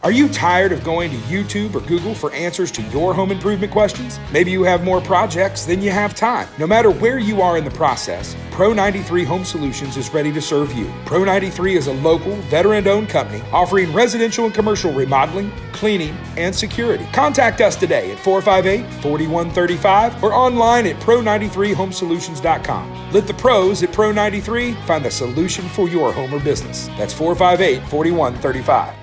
Are you tired of going to YouTube or Google for answers to your home improvement questions? Maybe you have more projects than you have time. No matter where you are in the process, Pro 93 Home Solutions is ready to serve you. Pro 93 is a local, veteran-owned company offering residential and commercial remodeling, cleaning, and security. Contact us today at 458-4135 or online at pro93homesolutions.com. Let the pros at Pro 93 find the solution for your home or business. That's 458-4135.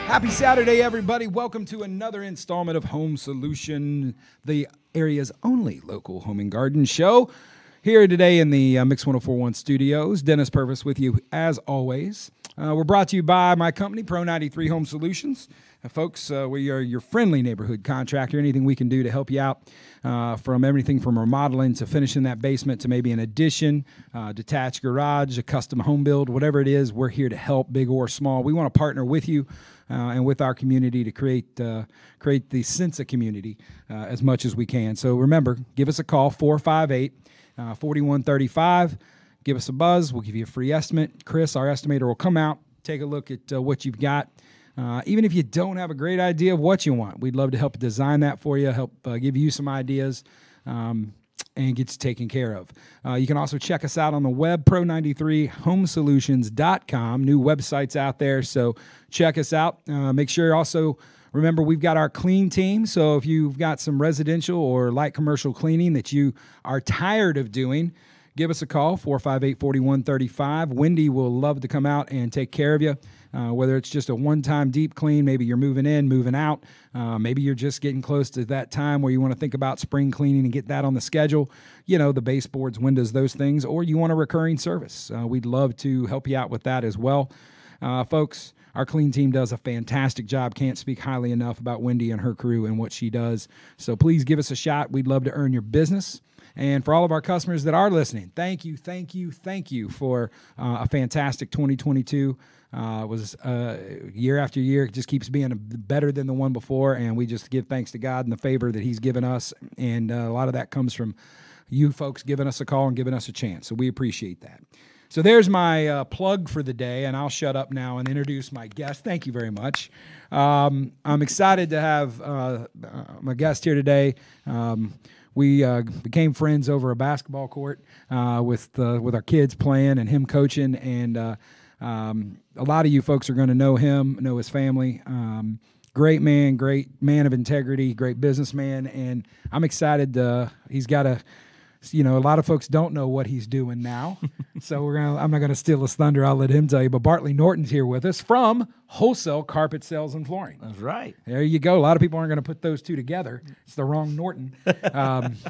Happy Saturday, everybody. Welcome to another installment of Home Solution, the area's only local home and garden show. Here today in the Mix 104.1 studios, Dennis Purvis with you as always. We're brought to you by my company, Pro 93 Home Solutions. Folks, we are your friendly neighborhood contractor. Anything we can do to help you out, from everything from remodeling to finishing that basement to maybe an addition, detached garage, a custom home build, whatever it is, we're here to help, big or small. We want to partner with you and with our community to create the sense of community as much as we can. So remember, give us a call, 458-4135. Give us a buzz. We'll give you a free estimate. Chris, our estimator, will come out, take a look at what you've got. Even if you don't have a great idea of what you want, we'd love to help design that for you, help give you some ideas, and get you taken care of. You can also check us out on the web, pro93homesolutions.com. New websites out there, so check us out. Make sure also, remember, we've got our clean team, so if you've got some residential or light commercial cleaning that you are tired of doing, give us a call, 458-4135. Wendy will love to come out and take care of you, whether it's just a one-time deep clean, maybe you're moving in, moving out, maybe you're just getting close to that time where you want to think about spring cleaning and get that on the schedule, you know, the baseboards, windows, those things, or you want a recurring service. We'd love to help you out with that as well. Folks, our clean team does a fantastic job. Can't speak highly enough about Wendy and her crew and what she does. So please give us a shot. We'd love to earn your business. And for all of our customers that are listening, thank you for a fantastic 2022. Was year after year, it just keeps being better than the one before, and we just give thanks to God and the favor that He's given us. And a lot of that comes from you folks giving us a call and giving us a chance. So we appreciate that. So there's my plug for the day, and I'll shut up now and introduce my guest. Thank you very much. I'm excited to have my guest here today. We became friends over a basketball court with our kids playing and him coaching, and a lot of you folks are going to know him, know his family. Great man of integrity, great businessman, and I'm excited. He's got a lot of folks don't know what he's doing now, so I'm not gonna steal his thunder. I'll let him tell you. But Bartlee Norton's here with us from Wholesale Carpet Sales and Flooring. That's right. There you go. A lot of people aren't going to put those two together. It's the wrong Norton. Bartlee's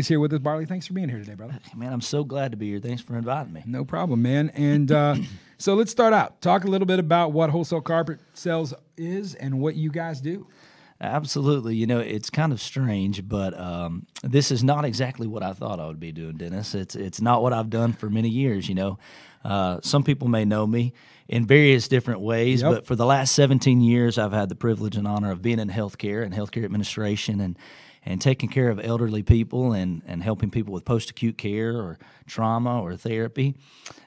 here with us. Bartlee, thanks for being here today, brother. Man, I'm so glad to be here. Thanks for inviting me. No problem, man. And so let's start out. Talk a little bit about what Wholesale Carpet Sales is and what you guys do. Absolutely. You know, it's kind of strange, but this is not exactly what I thought I would be doing, Dennis. It's not what I've done for many years, you know. Some people may know me in various different ways, but for the last 17 years, I've had the privilege and honor of being in healthcare and healthcare administration and taking care of elderly people and helping people with post-acute care or trauma or therapy.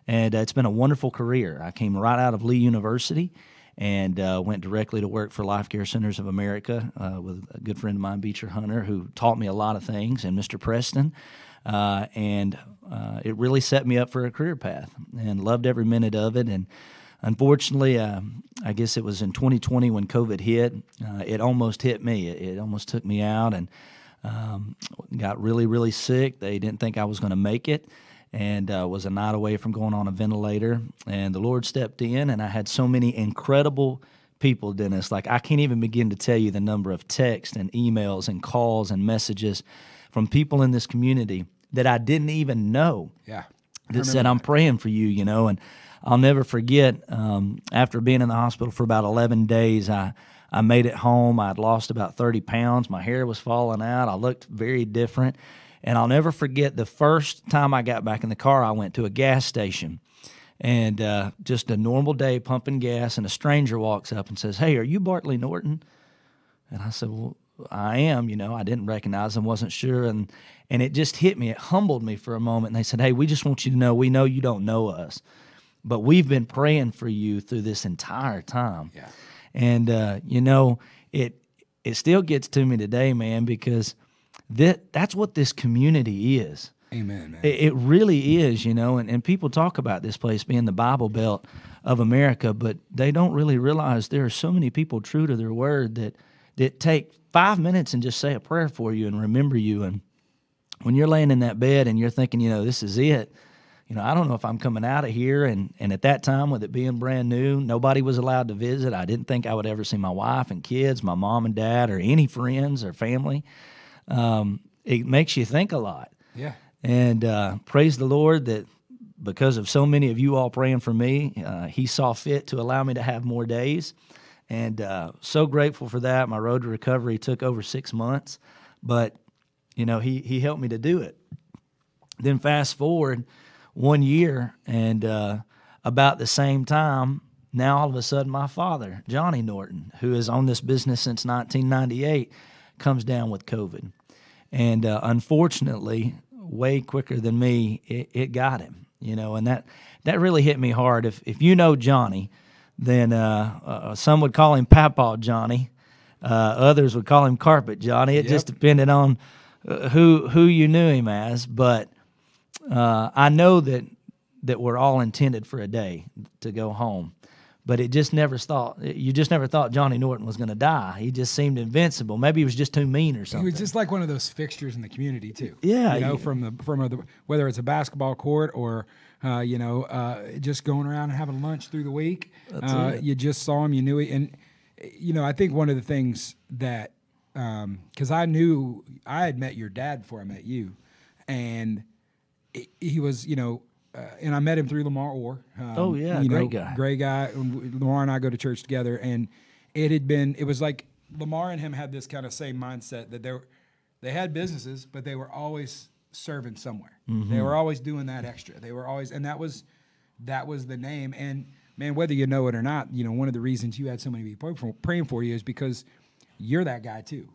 And it's been a wonderful career. I came right out of Lee University and went directly to work for Life Care Centers of America with a good friend of mine, Beecher Hunter, who taught me a lot of things, and Mr. Preston. And it really set me up for a career path and loved every minute of it. And unfortunately, I guess it was in 2020 when COVID hit, it almost hit me. It almost took me out and got really, really sick. They didn't think I was going to make it. And was a night away from going on a ventilator. And the Lord stepped in, and I had so many incredible people, Dennis. Like, I can't even begin to tell you the number of texts and emails and calls and messages from people in this community that I didn't even know that said, I'm praying for you, you know. And I'll never forget, after being in the hospital for about 11 days, I made it home. I'd lost about 30 pounds. My hair was falling out. I looked very different. And I'll never forget the first time I got back in the car, I went to a gas station. And just a normal day pumping gas, and a stranger walks up and says, "Hey, are you Bartlee Norton?" And I said, "Well, I am, I didn't recognize them, wasn't sure. And it just hit me. It humbled me for a moment. And they said, hey, we just want you to know, we know you don't know us, but we've been praying for you through this entire time. Yeah. And, it still gets to me today, man, because that's what this community is. Amen, man. It really is, and people talk about this place being the Bible Belt of America, but they don't really realize there are so many people true to their word that take 5 minutes and just say a prayer for you and remember you. And when you're laying in that bed and you're thinking, this is it, I don't know if I'm coming out of here. And at that time, with it being brand new, nobody was allowed to visit. I didn't think I would ever see my wife and kids, my mom and dad, or any friends or family. It makes you think a lot. Yeah. And praise the Lord that because of so many of you all praying for me, he saw fit to allow me to have more days. And so grateful for that. My road to recovery took over 6 months, but, he helped me to do it. Then fast forward 1 year, and about the same time, now all of a sudden my father, Johnny Norton, who has owned this business since 1998, comes down with COVID. And unfortunately, way quicker than me, it got him, and that really hit me hard. If you know Johnny, then some would call him Pawpaw Johnny. Others would call him Carpet Johnny. It just depended on who you knew him as. But I know that we're all intended for a day to go home. But you just never thought Johnny Norton was going to die. He just seemed invincible. Maybe he was just too mean or something. He was just like one of those fixtures in the community too. Yeah, from whether it's a basketball court or just going around and having lunch through the week. You just saw him, you knew it, and I think one of the things that because I knew I had met your dad before I met you, and he was and I met him through Lamar Orr. Great guy. Lamar and I go to church together, and it was like Lamar and him had this kind of same mindset that they had businesses, but they were always serving somewhere. Mm-hmm. They were always doing that extra. They were always, and that was the name. And man, whether you know it or not, one of the reasons you had so many people praying for you is because you're that guy too.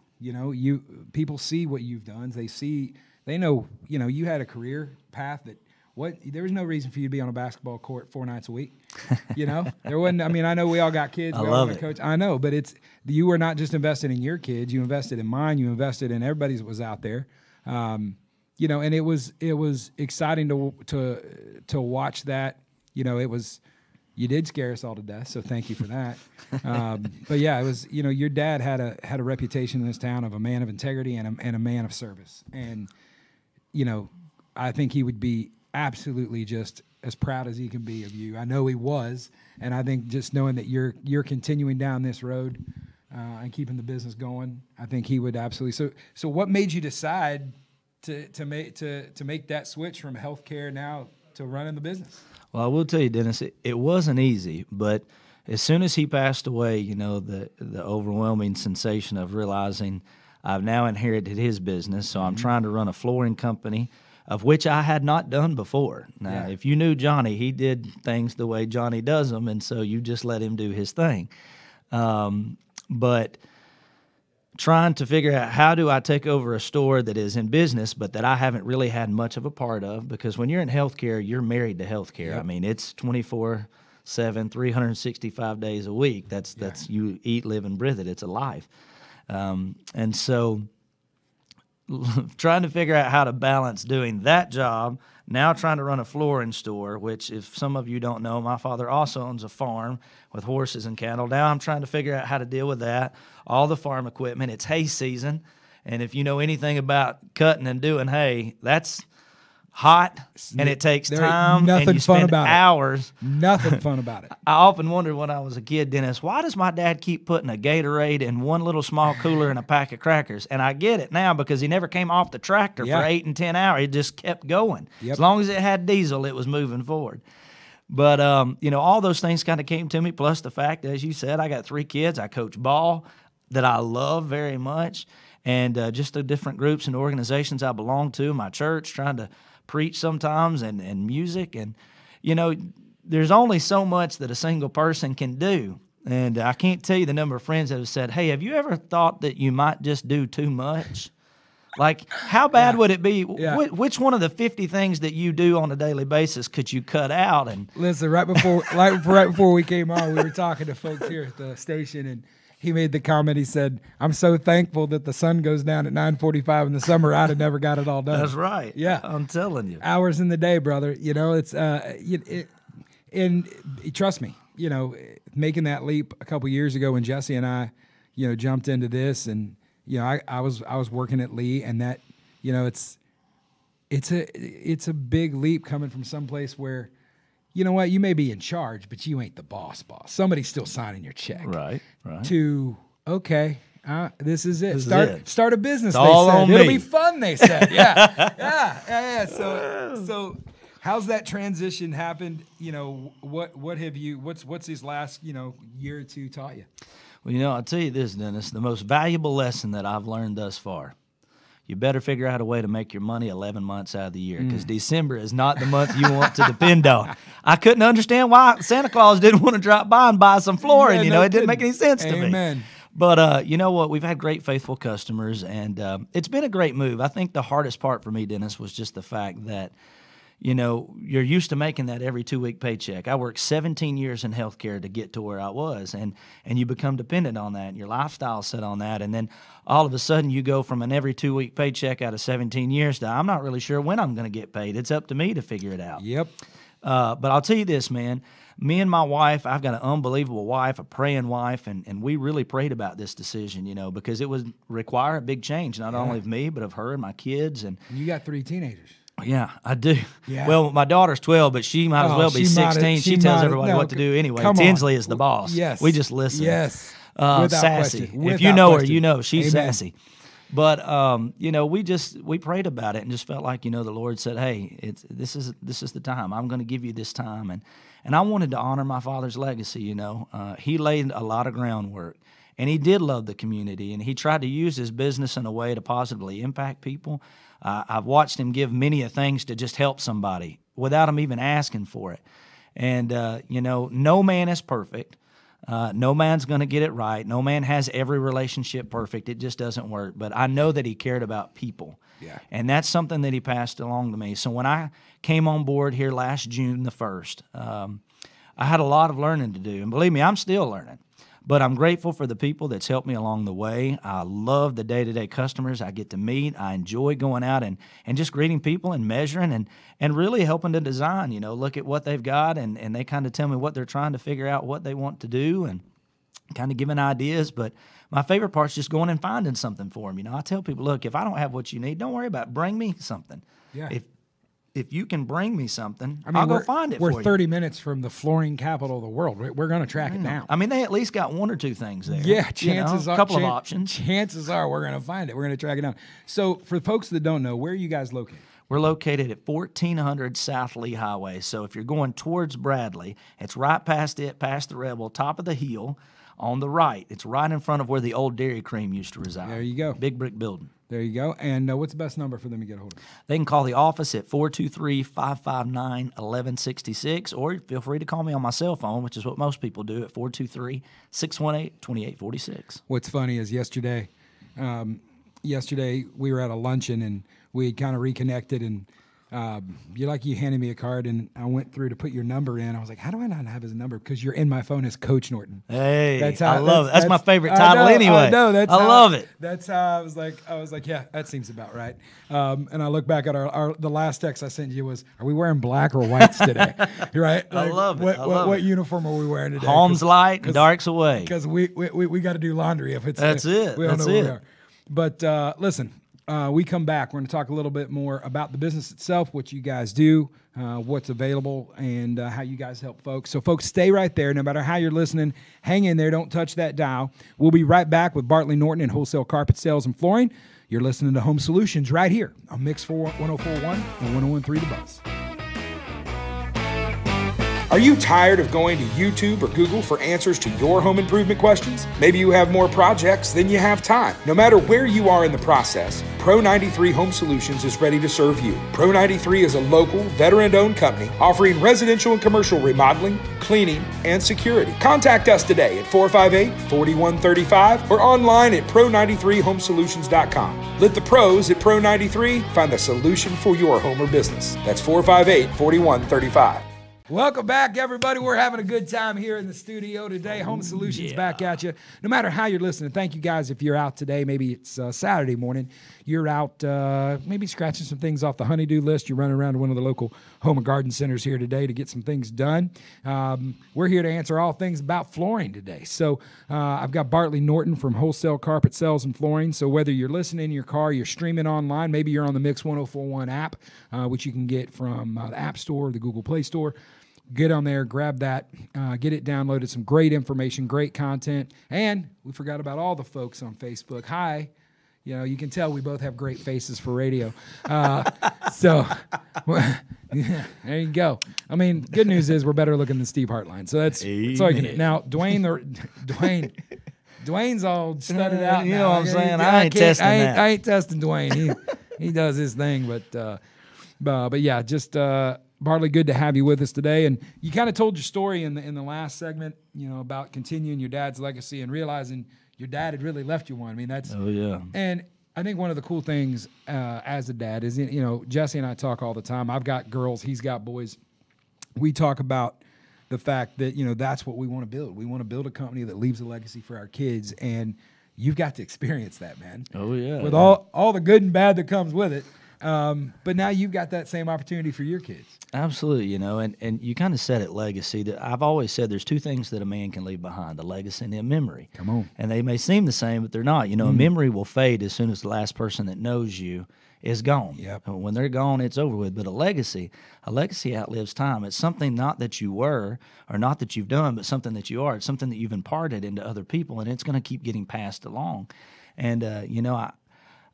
People see what you've done. They know, you had a career path that. There was no reason for you to be on a basketball court 4 nights a week. There wasn't. I mean, I know we all got kids. I love it. Coach. I know, but you were not just invested in your kids. You invested in mine. You invested in everybody that was out there. And it was exciting to watch that. You did scare us all to death, so thank you for that. But yeah, it was. Your dad had a reputation in this town of a man of integrity and a man of service, and I think he would be absolutely just as proud as he can be of you. I know he was, and I think just knowing that you're continuing down this road and keeping the business going, I think he would absolutely. So what made you decide to make that switch from healthcare now to running the business? Well, I will tell you, Dennis, it wasn't easy, but as soon as he passed away, the overwhelming sensation of realizing I've now inherited his business, so I'm trying to run a flooring company, of which I had not done before. Now, if you knew Johnny, he did things the way Johnny does them, and so you just let him do his thing. But trying to figure out how do I take over a store that is in business but that I haven't really had much of a part of, because when you're in healthcare, you're married to healthcare. Yep. I mean, it's 24/7, 365 days a week. That's you eat, live, and breathe it. It's a life. And so trying to figure out how to balance doing that job, now trying to run a flooring store, which if some of you don't know, my father also owns a farm with horses and cattle. Now I'm trying to figure out how to deal with that, all the farm equipment. It's hay season, and if you know anything about cutting and doing hay, that's hot, and it takes time, and you spend hours. Nothing fun about it. I often wondered when I was a kid, Dennis, why does my dad keep putting a Gatorade in one little small cooler and a pack of crackers? And I get it now, because he never came off the tractor for 8 and 10 hours. He just kept going. Yep. As long as it had diesel, it was moving forward. But, all those things kind of came to me, plus the fact, as you said, I got 3 kids. I coach ball that I love very much, and just the different groups and organizations I belong to, my church, trying to preach sometimes, and music. And, there's only so much that a single person can do. And I can't tell you the number of friends that have said, hey, have you ever thought that you might just do too much? Like, how bad would it be? Yeah. Which one of the 50 things that you do on a daily basis could you cut out? And listen, right before we came on, we were talking to folks here at the station, and he made the comment. He said, "I'm so thankful that the sun goes down at 9:45 in the summer. I'd have never got it all done." That's right. Yeah, I'm telling you, hours in the day, brother. You know, it's and trust me, you know, making that leap a couple years ago when Jesse and I, you know, jumped into this, and you know, I was working at Lee, and that, you know, it's a big leap coming from someplace where, you know what, you may be in charge, but you ain't the boss. Somebody's still signing your check. Right. To, okay, this is it. Start a business, it's all they said. on It'll me. be fun, they said. Yeah. So how's that transition happened? You know, what's these last, you know, year or two taught you? Well, you know, I'll tell you this, Dennis, the most valuable lesson that I've learned thus far, you better figure out a way to make your money 11 months out of the year, because December is not the month you want to depend on. I couldn't understand why Santa Claus didn't want to drop by and buy some flooring. It didn't make any sense to me. Amen. But you know what? We've had great, faithful customers, and it's been a great move. I think the hardest part for me, Dennis, was just the fact that, you know, you're used to making that every 2-week paycheck. I worked 17 years in healthcare to get to where I was, and you become dependent on that, and your lifestyle's set on that, and then all of a sudden you go from an every 2-week paycheck out of 17 years to I'm not really sure when I'm going to get paid. It's up to me to figure it out. Yep. But I'll tell you this, man. Me and my wife, I've got an unbelievable wife, a praying wife, and we really prayed about this decision, you know, because it would require a big change, not only of me, but of her and my kids. And you got 3 teenagers. Yeah, I do. Yeah. Well, my daughter's 12, but she might as well be 16. She tells everybody what to do anyway. Tinsley is the boss. Yes. We just listen. Yes. Sassy. If you know her, you know she's sassy. But you know, we prayed about it and just felt like, you know, the Lord said, "Hey, this is the time. I'm going to give you this time." And I wanted to honor my father's legacy. You know, he laid a lot of groundwork, and he did love the community, and he tried to use his business in a way to positively impact people. I've watched him give many things to just help somebody without him even asking for it. And, you know, no man is perfect. No man's going to get it right. No man has every relationship perfect. It just doesn't work. But I know that he cared about people. Yeah. And that's something that he passed along to me. So when I came on board here last June the 1st, I had a lot of learning to do. And believe me, I'm still learning. But I'm grateful for the people that's helped me along the way. I love the day-to-day customers I get to meet. I enjoy going out and just greeting people and measuring and really helping to design, you know, look at what they've got, and they kind of tell me what they're trying to figure out, what they want to do, and kind of giving ideas. But my favorite part is just going and finding something for them. You know, I tell people, look, if I don't have what you need, don't worry about it. Bring me something. Yeah. If you can bring me something, I mean, I'll go find it for you. We're 30 minutes from the flooring capital of the world. We're going to track it down. I mean, they at least got 1 or 2 things there. Yeah, chances are. A couple of options. Chances are we're going to find it. We're going to track it down. So for folks that don't know, where are you guys located? We're located at 1400 South Lee Highway. So if you're going towards Bartlee, it's right past the Rebel, top of the hill on the right. It's right in front of where the old Dairy Cream used to reside. There you go. Big brick building. There you go. And what's the best number for them to get a hold of? They can call the office at 423-559-1166, or feel free to call me on my cell phone, which is what most people do, at 423-618-2846. What's funny is yesterday we were at a luncheon, and we had kind of reconnected, and you handed me a card, and I went through to put your number in. I was like, how do I not have his number? Because you're in my phone as Coach Norton. Hey, I love it. That's my favorite title anyway. I love it. That's how I was like, yeah, that seems about right. And I look back at the last text I sent you was, are we wearing black or whites today? Right? I love it. What uniform are we wearing today? Home's light and dark's away. Because we got to do laundry if it's. That's it. We don't know where we are. But listen. We come back. We're going to talk a little bit more about the business itself, what you guys do, what's available, and how you guys help folks. So, folks, stay right there. No matter how you're listening, hang in there. Don't touch that dial. We'll be right back with Bartlee Norton and Wholesale Carpet Sales and Flooring. You're listening to Home Solutions right here on Mix 1041 and 1013 The Buzz. Are you tired of going to YouTube or Google for answers to your home improvement questions? Maybe you have more projects than you have time. No matter where you are in the process, Pro 93 Home Solutions is ready to serve you. Pro 93 is a local, veteran-owned company offering residential and commercial remodeling, cleaning, and security. Contact us today at 458-4135 or online at pro93homesolutions.com. Let the pros at Pro 93 find the solution for your home or business. That's 458-4135. Welcome back, everybody. We're having a good time here in the studio today. Home Solutions back at you. No matter how you're listening, thank you guys. If you're out today, maybe it's Saturday morning, you're out maybe scratching some things off the honey-do list. You're running around to one of the local home and garden centers here today to get some things done. We're here to answer all things about flooring today. So I've got Bartlee Norton from Wholesale Carpet Sales and Flooring. So whether you're listening in your car, you're streaming online, maybe you're on the Mix 1041 app, which you can get from the App Store or the Google Play Store. Get on there, grab that, get it downloaded. Some great information, great content. And we forgot about all the folks on Facebook. Hi. You know, you can tell we both have great faces for radio. So yeah, there you go. I mean, good news is we're better looking than Steve Hartline. So that's all you can do. Now, Dwayne's all studded out. You now. know what I'm saying? I ain't testing that. I ain't testing Dwayne. He does his thing. But yeah, just Bartlee, good to have you with us today. And you kind of told your story in the last segment, you know, about continuing your dad's legacy and realizing your dad had really left you one. I mean, that's And I think one of the cool things as a dad is, you know, Jesse and I talk all the time. I've got girls, he's got boys. We talk about the fact that, you know, that's what we want to build. We want to build a company that leaves a legacy for our kids, and you've got to experience that, man. Oh yeah, with all the good and bad that comes with it. But now you've got that same opportunity for your kids. Absolutely, you know, and you kind of said it, legacy. That I've always said there's two things that a man can leave behind: a legacy and a memory. Come on. And they may seem the same, but they're not. You know, a memory will fade as soon as the last person that knows you is gone. Yep. When they're gone, it's over with. But a legacy outlives time. It's something not that you were or not that you've done, but something that you are. It's something that you've imparted into other people, and it's going to keep getting passed along. And, you know,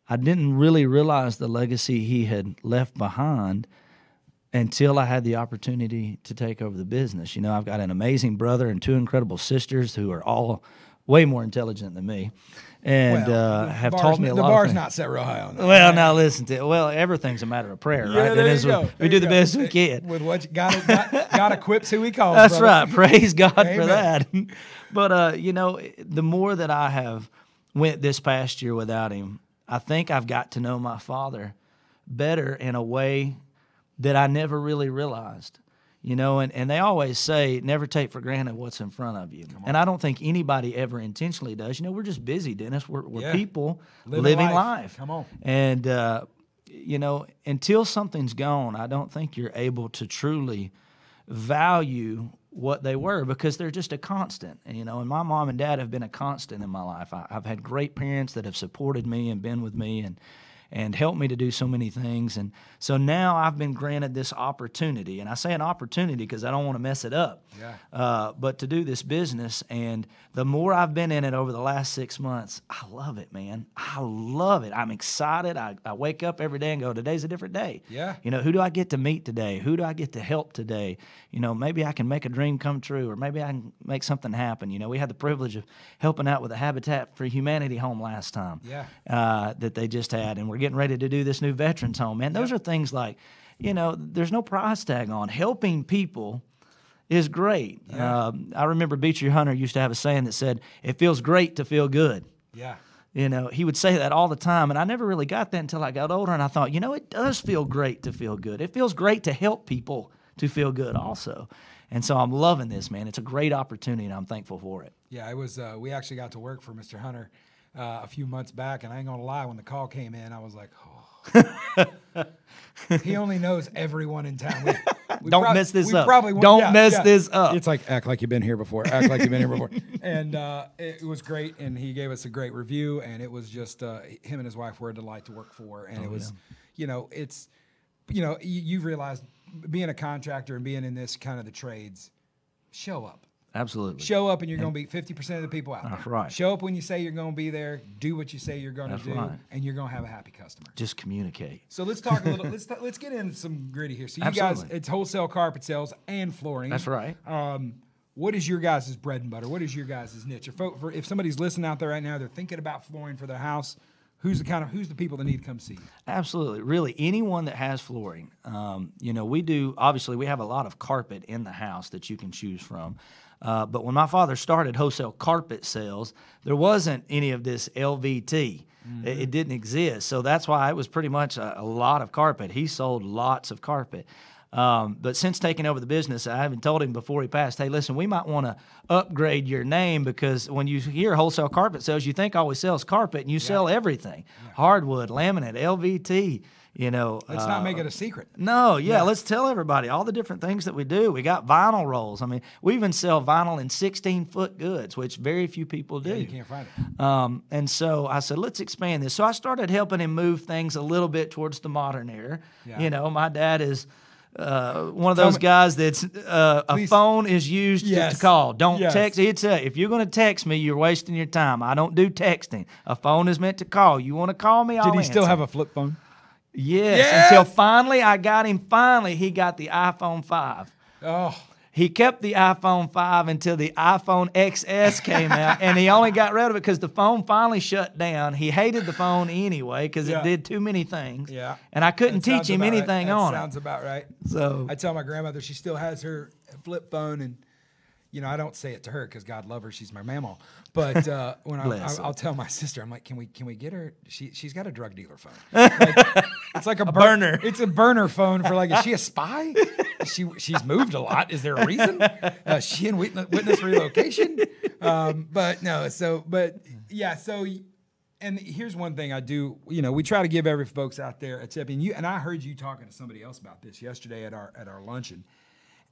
I didn't really realize the legacy he had left behind until I had the opportunity to take over the business. You know, I've got an amazing brother and two incredible sisters who are all way more intelligent than me, and have taught me a lot. The bar's of things. not set real high on that. Well, now listen to it. Well, everything's a matter of prayer, right? There you go. We do the best we can. With what you God equips who He calls. That's brother. right. Praise God Amen. for that. But you know, the more that I have went this past year without him, I think I've got to know my father better in a way that I never really realized. You know, and they always say, never take for granted what's in front of you. And I don't think anybody ever intentionally does. You know, we're just busy, Dennis. We're people living life. Come on. And, you know, until something's gone, I don't think you're able to truly value what they were, because they're just a constant. And, you know, and my mom and dad have been a constant in my life. I've had great parents that have supported me and been with me and helped me to do so many things. And so now I've been granted this opportunity, and I say an opportunity because I don't want to mess it up, but to do this business. And the more I've been in it over the last 6 months, I love it, man. I love it. I'm excited. I wake up every day and go, today's a different day. Yeah. You know, who do I get to meet today? Who do I get to help today? You know, maybe I can make a dream come true, or maybe I can make something happen. You know, we had the privilege of helping out with the Habitat for Humanity home last time that they just had, and we're getting ready to do this new veterans home. Man, those are things like, you know, there's no price tag on. Helping people is great. Yeah. I remember Beecher Hunter used to have a saying that said, it feels great to feel good. Yeah. You know, he would say that all the time, and I never really got that until I got older, and I thought, you know, it does feel great to feel good. It feels great to help people to feel good also. And so I'm loving this, man. It's a great opportunity, and I'm thankful for it. Yeah, it was. We actually got to work for Mr. Hunter a few months back, and I ain't gonna lie, when the call came in, I was like, oh. He only knows everyone in town. Don't mess this up. Don't mess this up. It's like, act like you've been here before. Act like you've been here before. And it was great, and he gave us a great review, and it was just him and his wife were a delight to work for. And it was, you know, it's, you know, you've realized being a contractor and being in this kind of the trades, show up. Absolutely. Show up, and you're going to beat 50% of the people out there. That's right. Show up when you say you're going to be there. Do what you say you're going to do, right. and you're going to have a happy customer. Just communicate. So let's talk a little. Let's get into some gritty here. So you Absolutely. guys, it's wholesale carpet sales and flooring. That's right. What is your guys' bread and butter? What is your guys' niche? If somebody's listening out there right now, they're thinking about flooring for their house. who's the people that need to come see you? Absolutely. Really, anyone that has flooring. Obviously, we have a lot of carpet in the house that you can choose from. But when my father started wholesale carpet sales, there wasn't any of this LVT. It didn't exist. So that's why it was pretty much a lot of carpet. He sold lots of carpet. But since taking over the business, I even told him before he passed, hey, listen, we might want to upgrade your name, because when you hear wholesale carpet sales, you think all we sell is carpet, and you sell everything. Hardwood, laminate, LVT. Let's not make it a secret. No, let's tell everybody all the different things that we do. We got vinyl rolls. I mean, we even sell vinyl in 16-foot goods, which very few people do. Yeah, you can't find it. And so I said, let's expand this. So I started helping him move things a little bit towards the modern era. Yeah. My dad is one of those guys that's a phone is used to call. Don't text. He'd say, if you're going to text me, you're wasting your time. I don't do texting. A phone is meant to call. You want to call me, I'll answer. Did he still have a flip phone? Yes, until finally I got him. Finally, he got the iPhone 5. Oh. He kept the iPhone 5 until the iPhone XS came out, and he only got rid of it because the phone finally shut down. He hated the phone anyway because it did too many things. Yeah. And I couldn't teach him anything on it. That sounds about right. So I tell my grandmother she still has her flip phone, and I don't say it to her because God love her, she's my mamaw. But when I'll tell my sister, I'm like, can we get her? She's got a drug dealer phone. It's like a burner. It's a burner phone for is she a spy? She's moved a lot. Is there a reason? She in witness relocation? But no. And here's one thing I do. We try to give every folks out there a tip. And I heard you talking to somebody else about this yesterday at our luncheon,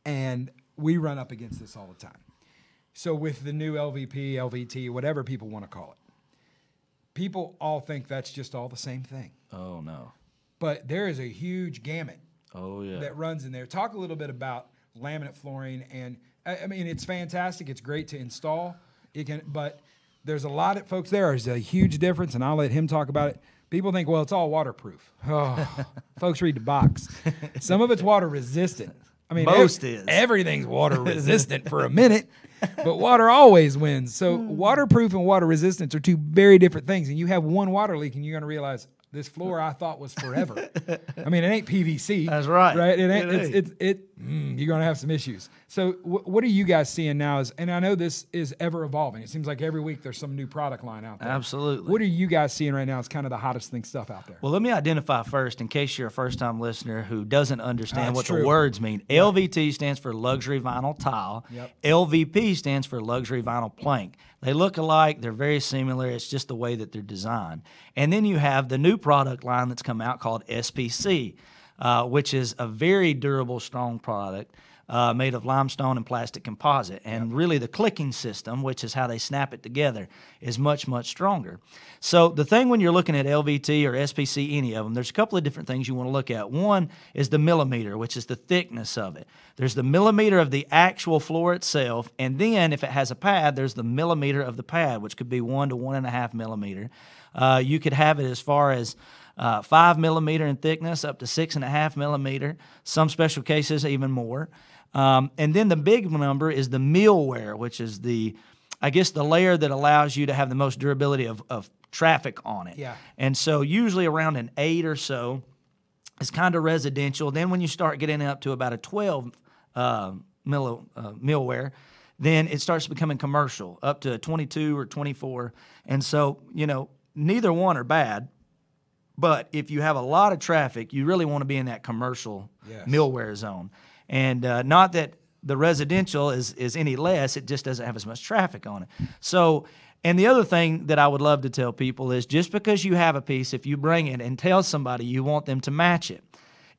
and we run up against this all the time. So with the new LVP, LVT, whatever people want to call it, people all think that's just all the same thing. Oh, no. But there is a huge gamut that runs in there. Talk a little bit about laminate flooring. And, I mean, it's fantastic. It's great to install. But there's a lot of folks there. There's a huge difference, and I'll let him talk about it. People think, well, it's all waterproof. Oh, folks, read the box. Some of it's water resistant. I mean, everything's water resistant for a minute, but water always wins. So waterproof and water resistance are two very different things. And you have one water leak, and you're going to realize this floor I thought was forever. I mean, it ain't PVC. That's right. Right? It ain't. You're going to have some issues. So what are you guys seeing now? And I know this is ever evolving. It seems like every week there's some new product line out there. Absolutely. What are you guys seeing right now? It's kind of the hottest stuff out there. Well, let me identify first, in case you're a first-time listener who doesn't understand what the words mean. LVT stands for luxury vinyl tile. Yep. LVP stands for luxury vinyl plank. They look alike. They're very similar. It's just the way that they're designed. And then you have the new product line that's come out called SPC, which is a very durable, strong product made of limestone and plastic composite. And really the clicking system, which is how they snap it together, is much, much stronger. So the thing when you're looking at LVT or SPC, any of them, there's a couple of different things you want to look at. One is the millimeter, which is the thickness of it. There's the millimeter of the actual floor itself, and then if it has a pad, there's the millimeter of the pad, which could be 1 to 1.5 millimeter. You could have it as far as 5 millimeter in thickness up to 6.5 millimeter. Some special cases even more. And then the big number is the mill wear, which is the layer that allows you to have the most durability of traffic on it. Yeah. And so usually around an 8 or so is kind of residential. Then when you start getting up to about a 12 mill wear, then it starts becoming commercial, up to 22 or 24. And so, neither one are bad. But if you have a lot of traffic, you really want to be in that commercial millware zone. And not that the residential is any less, it just doesn't have as much traffic on it. So, and the other thing that I would love to tell people is just because you have a piece, if you bring it and tell somebody you want them to match it,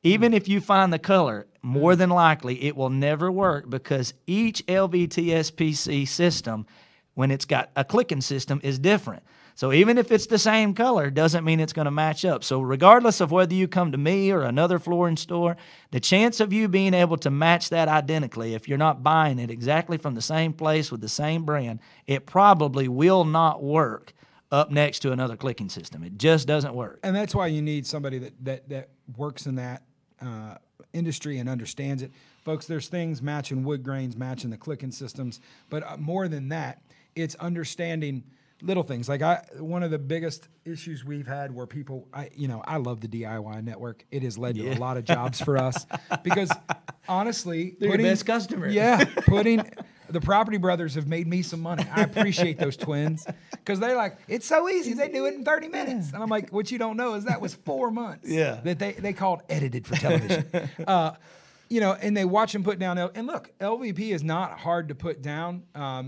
even if you find the color, more than likely it will never work, because each LVT SPC system, when it's got a clicking system, is different. So even if it's the same color, doesn't mean it's going to match up. So regardless of whether you come to me or another flooring store, the chance of you being able to match that identically, if you're not buying it exactly from the same place with the same brand, it probably will not work up next to another clicking system. It just doesn't work. And that's why you need somebody that works in that industry and understands it. Folks, there's things matching wood grains, matching the clicking systems, but more than that, it's understanding little things. Like one of the biggest issues we've had where people, I love the DIY network. It has led to a lot of jobs for us because honestly, they're your best customers. Yeah, the Property Brothers have made me some money. I appreciate those twins because they're like, it's so easy. They do it in 30 minutes. And I'm like, what you don't know is that was 4 months. Yeah. That they called edited for television. And they watch them put down. And look, LVP is not hard to put down.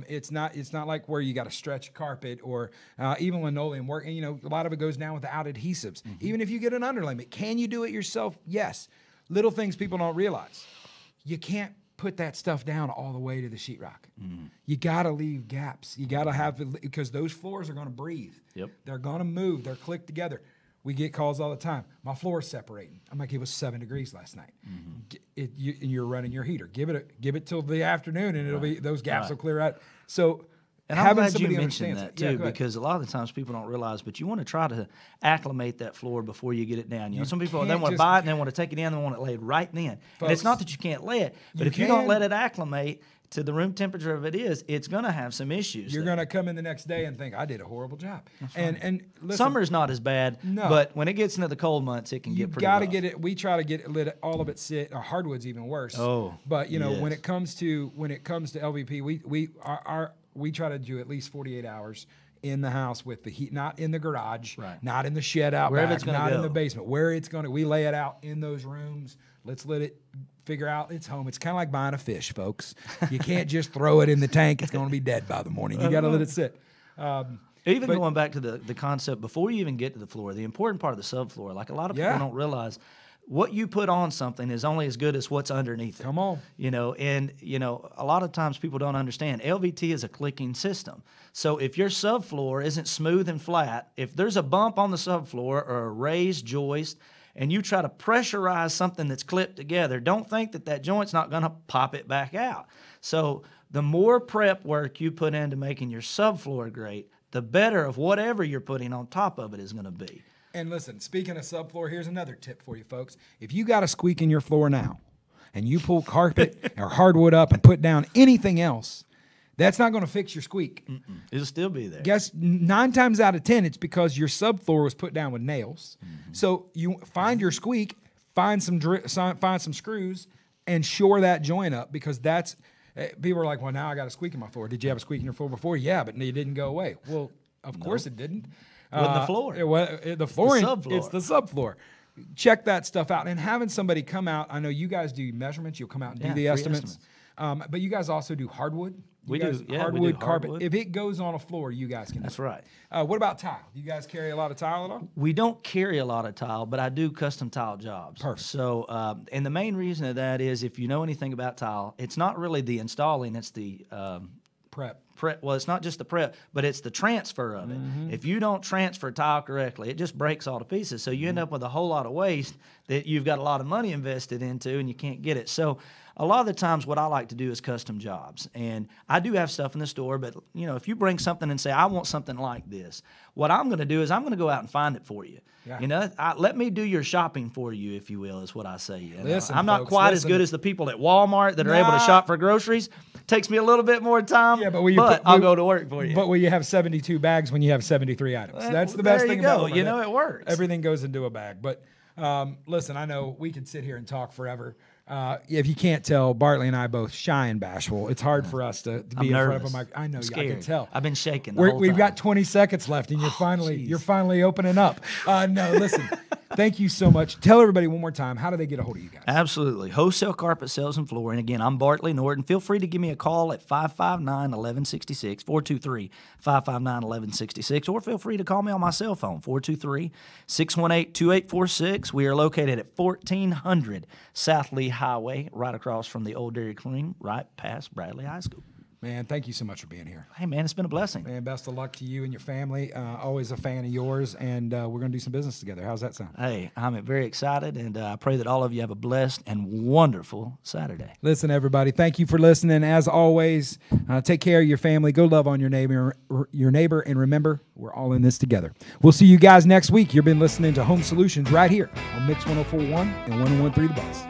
It's not like where you got to stretch carpet or even linoleum work. And, a lot of it goes down without adhesives. Mm-hmm. Even if you get an underlayment, can you do it yourself? Yes. Little things people don't realize. You can't put that stuff down all the way to the sheetrock. Mm. You got to leave gaps. You got to have, because those floors are going to breathe. Yep. They're going to move. They're clicked together. We get calls all the time. My floor's separating. I'm like, it was 7 degrees last night. Mm-hmm. You're running your heater. Give it till the afternoon, and it'll be those gaps will clear out. So. And I'm glad you mentioned that too, because a lot of the times people don't realize, but you want to try to acclimate that floor before you get it down. Some people, they want to buy it and they want to take it in, they want it laid right then. Folks, and it's not that you can't lay it, but if you don't let it acclimate to the room temperature of it's going to have some issues. You're going to come in the next day and think, I did a horrible job. Right. And listen, summer's not as bad, but when it gets into the cold months, it can get pretty rough. You've got to get it. We try to get all of it sit. Or hardwood's even worse. Oh, but when it comes to LVP, we try to do at least 48 hours in the house with the heat, not in the garage, not in the shed out back, not in the basement. Where it's going to, we lay it out in those rooms. Let's let it figure out its home. It's kind of like buying a fish, folks. You can't just throw it in the tank. It's going to be dead by the morning. You got to let it sit. Going back to the concept, before you even get to the floor, the important part of the subfloor, like a lot of people don't realize, what you put on something is only as good as what's underneath it. Come on. A lot of times people don't understand. LVT is a clicking system. So if your subfloor isn't smooth and flat, if there's a bump on the subfloor or a raised joist, and you try to pressurize something that's clipped together, don't think that joint's not going to pop it back out. So the more prep work you put into making your subfloor great, the better of whatever you're putting on top of it is going to be. And listen, speaking of subfloor, here's another tip for you folks. If you got a squeak in your floor now and you pull carpet or hardwood up and put down anything else, that's not going to fix your squeak. It'll still be there. Guess 9 times out of 10, it's because your subfloor was put down with nails. Mm-hmm. So you find your squeak, find some screws, and shore that joint up, because that's people are like, well, now I got a squeak in my floor. Did you have a squeak in your floor before? Yeah, but it didn't go away. Well, of course it didn't. With the floor. The flooring, subfloor. It's the subfloor. Check that stuff out. And having somebody come out, I know you guys do measurements. You'll come out and do the estimates. But you guys also do hardwood. We do hardwood carpet. If it goes on a floor, you guys can do it. That's right. What about tile? Do you guys carry a lot of tile at all? We don't carry a lot of tile, but I do custom tile jobs. Perfect. So, and the main reason of that is, if you know anything about tile, it's not really the installing, it's the prep. Well, it's not just the prep, but it's the transfer of it. Mm-hmm. If you don't transfer tile correctly, it just breaks all to pieces. So you end up with a whole lot of waste that you've got a lot of money invested into, and you can't get it. So a lot of the times what I like to do is custom jobs. And I do have stuff in the store, but if you bring something and say, I want something like this, what I'm going to do is I'm going to go out and find it for you. Yeah. Let me do your shopping for you, if you will, is what I say. Listen, I'm not quite as good as the people at Walmart that are able to shop for groceries. Takes me a little bit more time, but I'll go to work for you. But will you have 72 bags when you have 73 items? That's the best thing about it. It works. Everything goes into a bag. But listen, I know we could sit here and talk forever. If you can't tell, Bartlee and I both shy and bashful. It's hard for us to be in front of a mic. I know, I can tell. I've been shaking the whole time. We've got 20 seconds left, and you're finally opening up. No, listen. Thank you so much. Tell everybody one more time, how do they get a hold of you guys? Absolutely. Wholesale Carpet Sales and Flooring. Again, I'm Bartlee Norton. Feel free to give me a call at 559-1166, 423-559-1166, or feel free to call me on my cell phone, 423-618-2846. We are located at 1400 South Lee Highway, right across from the old Dairy Queen, right past Bradley High School. Man, thank you so much for being here. Hey, man, it's been a blessing. Man, best of luck to you and your family. Always a fan of yours, and we're going to do some business together. How's that sound? Hey, I'm very excited, and I pray that all of you have a blessed and wonderful Saturday. Listen, everybody, thank you for listening. As always, take care of your family. Go love on your neighbor, and remember, we're all in this together. We'll see you guys next week. You've been listening to Home Solutions right here on Mix 104.1 and 101.3 The Buzz.